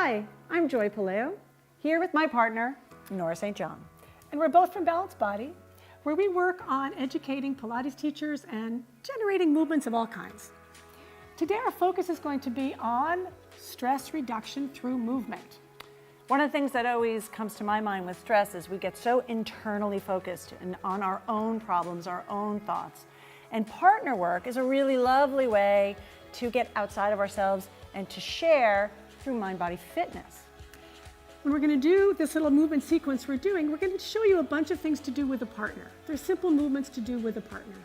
Hi, I'm Joy Paleo, here with my partner, Nora St. John. And we're both from Balanced Body, where we work on educating Pilates teachers and generating movements of all kinds. Today our focus is going to be on stress reduction through movement. One of the things that always comes to my mind with stress is we get so internally focused and on our own problems, our own thoughts. And partner work is a really lovely way to get outside of ourselves and to share through mind-body fitness. When we're going to do this little movement sequence we're doing, we're going to show you a bunch of things to do with a partner. There's simple movements to do with a partner.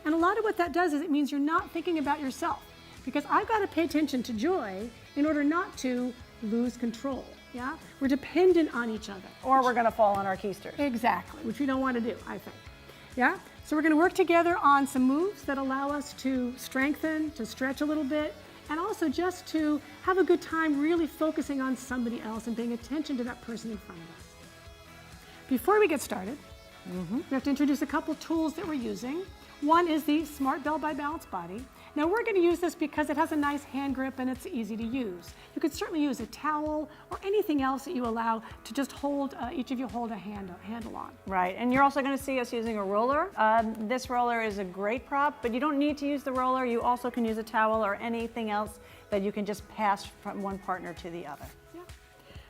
And a lot of what that does is it means you're not thinking about yourself, because I've got to pay attention to Joy in order not to lose control. Yeah? We're dependent on each other. Or we're going to fall on our keisters. Exactly, which we don't want to do, I think. Yeah? So we're going to work together on some moves that allow us to strengthen, to stretch a little bit, and also just to have a good time really focusing on somebody else and paying attention to that person in front of us. Before we get started, we have to introduce a couple tools that we're using. One is the Smart Bell by Balanced Body. Now we're going to use this because it has a nice hand grip and it's easy to use. You could certainly use a towel or anything else that you allow to just hold, each of you hold a handle on. Right, and you're also going to see us using a roller. This roller is a great prop, but you don't need to use the roller. You also can use a towel or anything else that you can just pass from one partner to the other. Yeah.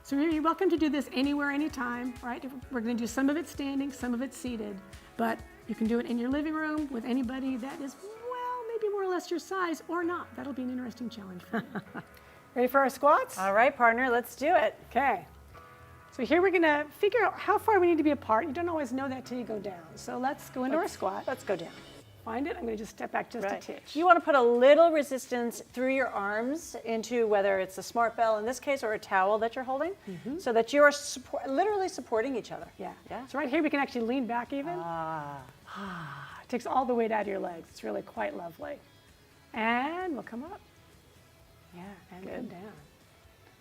So you're welcome to do this anywhere, anytime, right? We're going to do some of it standing, some of it seated, but you can do it in your living room with anybody that is, well, maybe more or less your size or not. That'll be an interesting challenge for you. Ready for our squats? All right, partner, let's do it. Okay. So here we're going to figure out how far we need to be apart. You don't always know that till you go down. So let's go into our squat. Let's go down. Find it. I'm going to just step back just a titch. You want to put a little resistance through your arms into whether it's a Smart Bell in this case or a towel that you're holding, so that you are literally supporting each other. Yeah. So right here we can actually lean back even. It takes all the weight out of your legs. It's really quite lovely. And we'll come up. Yeah, and come down.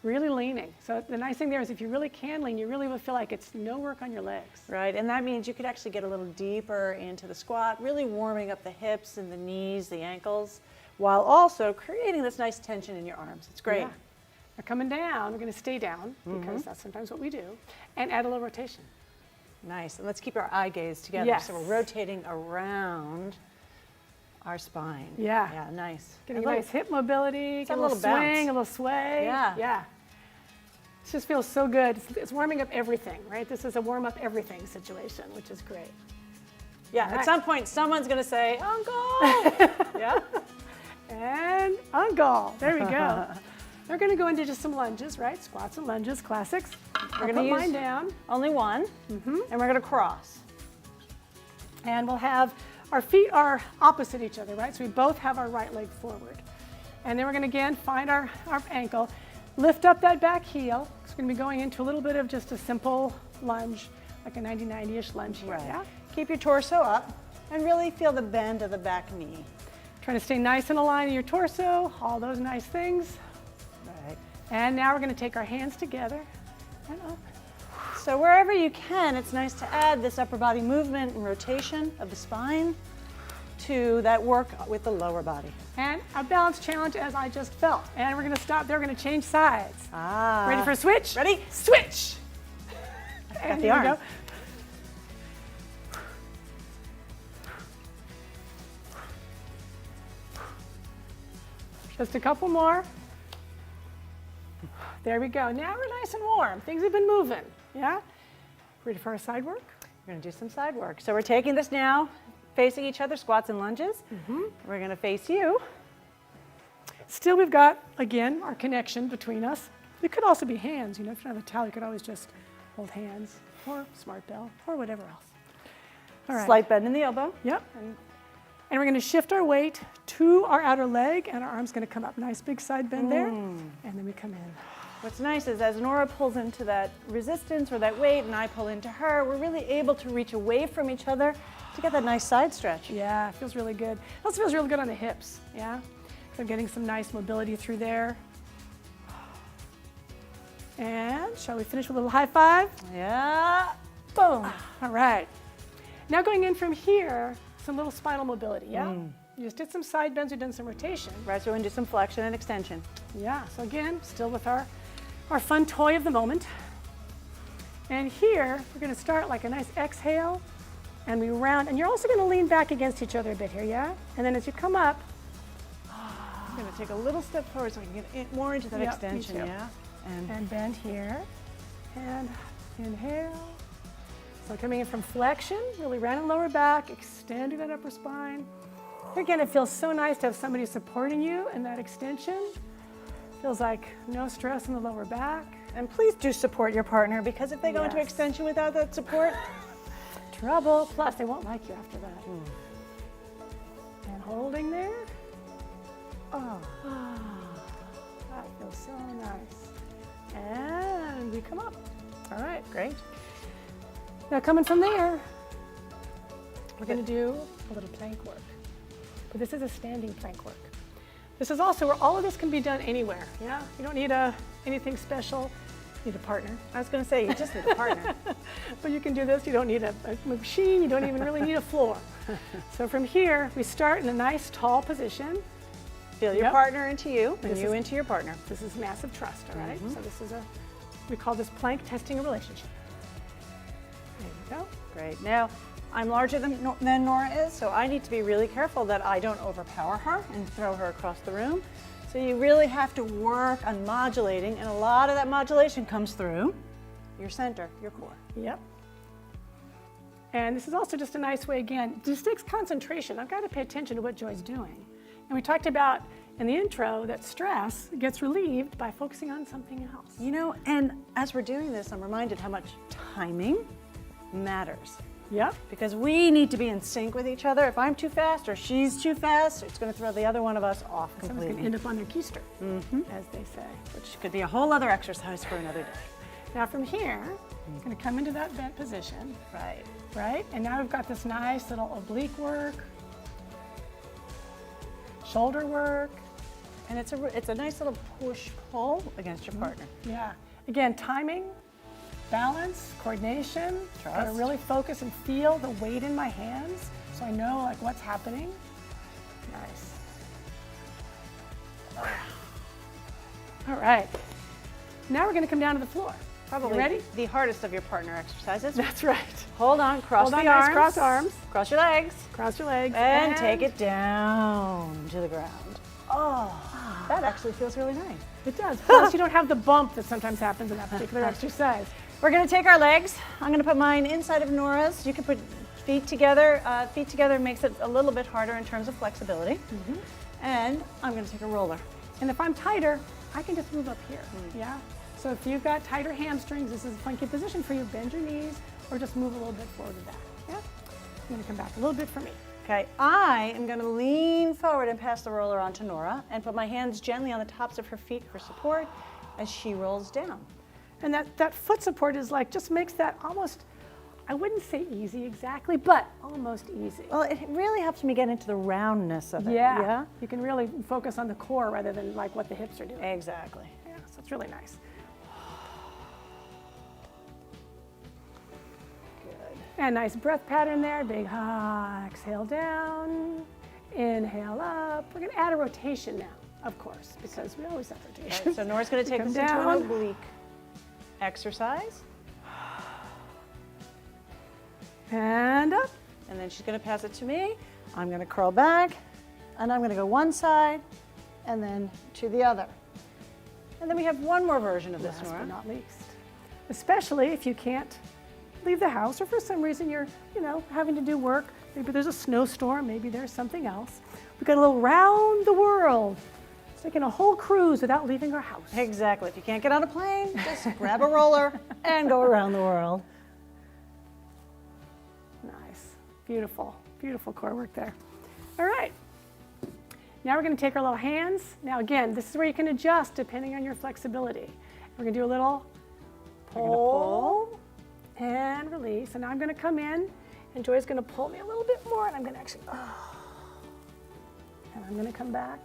Really leaning. So the nice thing there is if you really can lean, you really will feel like it's no work on your legs. Right, and that means you could actually get a little deeper into the squat, really warming up the hips and the knees, the ankles, while also creating this nice tension in your arms. It's great. Yeah. We're coming down. We're going to stay down because that's sometimes what we do, and add a little rotation. Nice, and let's keep our eye gaze together. Yes. So we're rotating around our spine. Yeah. Yeah, nice. Getting a nice hip mobility, get a little swing, bounce. a little sway. Yeah. It just feels so good. It's warming up everything, right? This is a warm up everything situation, which is great. Yeah, at some point someone's going to say, Uncle! Yeah. And Uncle. There we go. We're going to go into just some lunges, right? Squats and lunges, classics. We're going to use mine down. Only one, and we're going to cross. And we'll have our feet are opposite each other, right? So we both have our right leg forward. And then we're going to again find our ankle, lift up that back heel. It's going to be going into a little bit of just a simple lunge, like a 90-90-ish lunge here. Right. Yeah? Keep your torso up and really feel the bend of the back knee. Trying to stay nice and aligned in your torso, all those nice things. Right. And now we're going to take our hands together and up. So wherever you can, it's nice to add this upper body movement and rotation of the spine to that work with the lower body. And a balance challenge as I just felt. And we're going to stop there. We're going to change sides. Ready for a switch? Ready? Switch! Got the arm. Just a couple more. There we go. Now we're nice and warm. Things have been moving. Yeah? Ready for our side work? We're going to do some side work. So we're taking this now, facing each other, squats and lunges. We're going to face you. Still, we've got, again, our connection between us. It could also be hands. You know, if you don't have a towel, you could always just hold hands or Smart Bell or whatever else. All right. Slight bend in the elbow. Yep. And we're going to shift our weight to our outer leg, and our arm's going to come up. Nice big side bend there. And then we come in. What's nice is as Nora pulls into that resistance or that weight and I pull into her, we're really able to reach away from each other to get that nice side stretch. Yeah, it feels really good. It also feels really good on the hips, yeah? So I'm getting some nice mobility through there. And shall we finish with a little high five? Yeah. Boom. All right. Now going in from here, some little spinal mobility, yeah? You just did some side bends, we've done some rotation. Right, so we're going to do some flexion and extension. Yeah, so again, still with our our fun toy of the moment. And here, we're gonna start like a nice exhale, and we round, and you're also gonna lean back against each other a bit here, yeah? And then as you come up, I'm going to take a little step forward so I can get more into that Yep, me extension, too. yeah? and bend here, and inhale. So coming in from flexion, really rounding lower back, extending that upper spine. Again, it feels so nice to have somebody supporting you in that extension. Feels like no stress in the lower back. And please do support your partner, because if they go into Yes. extension without that support, Trouble, plus they won't like you after that. And holding there. oh, That feels so nice. And we come up. All right. great. Now coming from there, we're going to do a little plank work. But this is a standing plank work. This is also where all of this can be done anywhere. Yeah, you don't need anything special. You need a partner. I was going to say, you just need a partner. But you can do this. You don't need a machine. You don't even really need a floor. So from here, we start in a nice tall position. Feel your Yep. partner into you, and This you is- into your partner. This is massive trust, all right? So this is we call this plank testing a relationship. There you go. Great. Now, I'm larger than Nora is, so I need to be really careful that I don't overpower her and throw her across the room. So you really have to work on modulating, and a lot of that modulation comes through your center, your core. Yep. And this is also just a nice way, again, just takes concentration. I've got to pay attention to what Joy's doing. And we talked about in the intro that stress gets relieved by focusing on something else. You know, and as we're doing this, I'm reminded how much timing matters. Yep. Because we need to be in sync with each other. If I'm too fast or she's too fast, it's going to throw the other one of us off Someone's going completely. to end up on their keister, as they say. Which could be a whole other exercise for another day. Now from here, I'm going to come into that bent position, Right. right? And now we've got this nice little oblique work, shoulder work. And it's a nice little push-pull against your partner. Yeah. Again, timing, balance, coordination. Gotta Trust. really focus and feel the weight in my hands so I know like what's happening. Nice. All right. Now we're gonna come down to the floor. Probably You ready? the hardest of your partner exercises. That's right. Hold on, cross Hold on, the nice arms. cross arms. Cross your legs. Cross your legs. And take it down to the ground. Oh, that actually feels really nice. It does. Plus you don't have the bump that sometimes happens in that particular exercise. We're gonna take our legs. I'm gonna put mine inside of Nora's. You can put feet together. Feet together makes it a little bit harder in terms of flexibility. And I'm gonna take a roller. And if I'm tighter, I can just move up here, yeah? So if you've got tighter hamstrings, this is a funky position for you. Bend your knees or just move a little bit forward and back, yeah? I'm gonna come back a little bit for me. Okay, I am gonna lean forward and pass the roller onto Nora and put my hands gently on the tops of her feet for support as she rolls down. And that foot support is like, just makes that almost, I wouldn't say easy exactly, but almost easy. Well, it really helps me get into the roundness of it. Yeah, you can really focus on the core rather than like what the hips are doing. Exactly. Yeah, so it's really nice. Good. And nice breath pattern there, big exhale down, inhale up. We're gonna add a rotation now, of course, because we always have rotation. Okay, so Nora's gonna take Come this into down. an oblique exercise, And up. and then she's gonna pass it to me. I'm gonna curl back, and I'm gonna go one side, and then to the other. And then we have one more version of this, Last Nora. but not least, especially if you can't leave the house or for some reason you're, having to do work. Maybe there's a snowstorm, maybe there's something else. We've got a little round the world. It's taking a whole cruise without leaving our house. Exactly. If you can't get on a plane, just grab a roller and go around the world. Nice, beautiful, beautiful core work there. All right, now we're gonna take our little hands. Now again, this is where you can adjust depending on your flexibility. We're gonna do a little pull and release. And now I'm gonna come in and Joy's gonna pull me a little bit more and I'm gonna actually, and I'm gonna come back.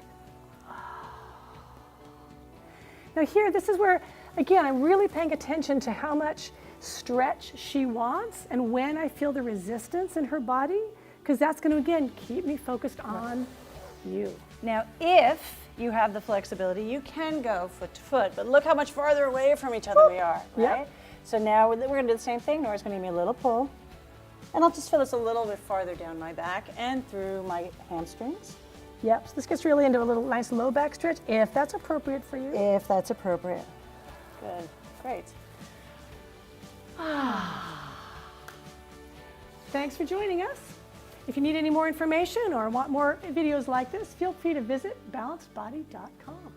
Now here, this is where, again, I'm really paying attention to how much stretch she wants and when I feel the resistance in her body, because that's going to, again, keep me focused on you. Now, if you have the flexibility, you can go foot to foot, but look how much farther away from each other we are, right? Yep. So now we're gonna do the same thing. Nora's gonna give me a little pull, and I'll just feel this a little bit farther down my back and through my hamstrings. Yep, so this gets really into a little nice low back stretch, if that's appropriate for you. If that's appropriate. Good, great. Thanks for joining us. If you need any more information or want more videos like this, feel free to visit balancedbody.com.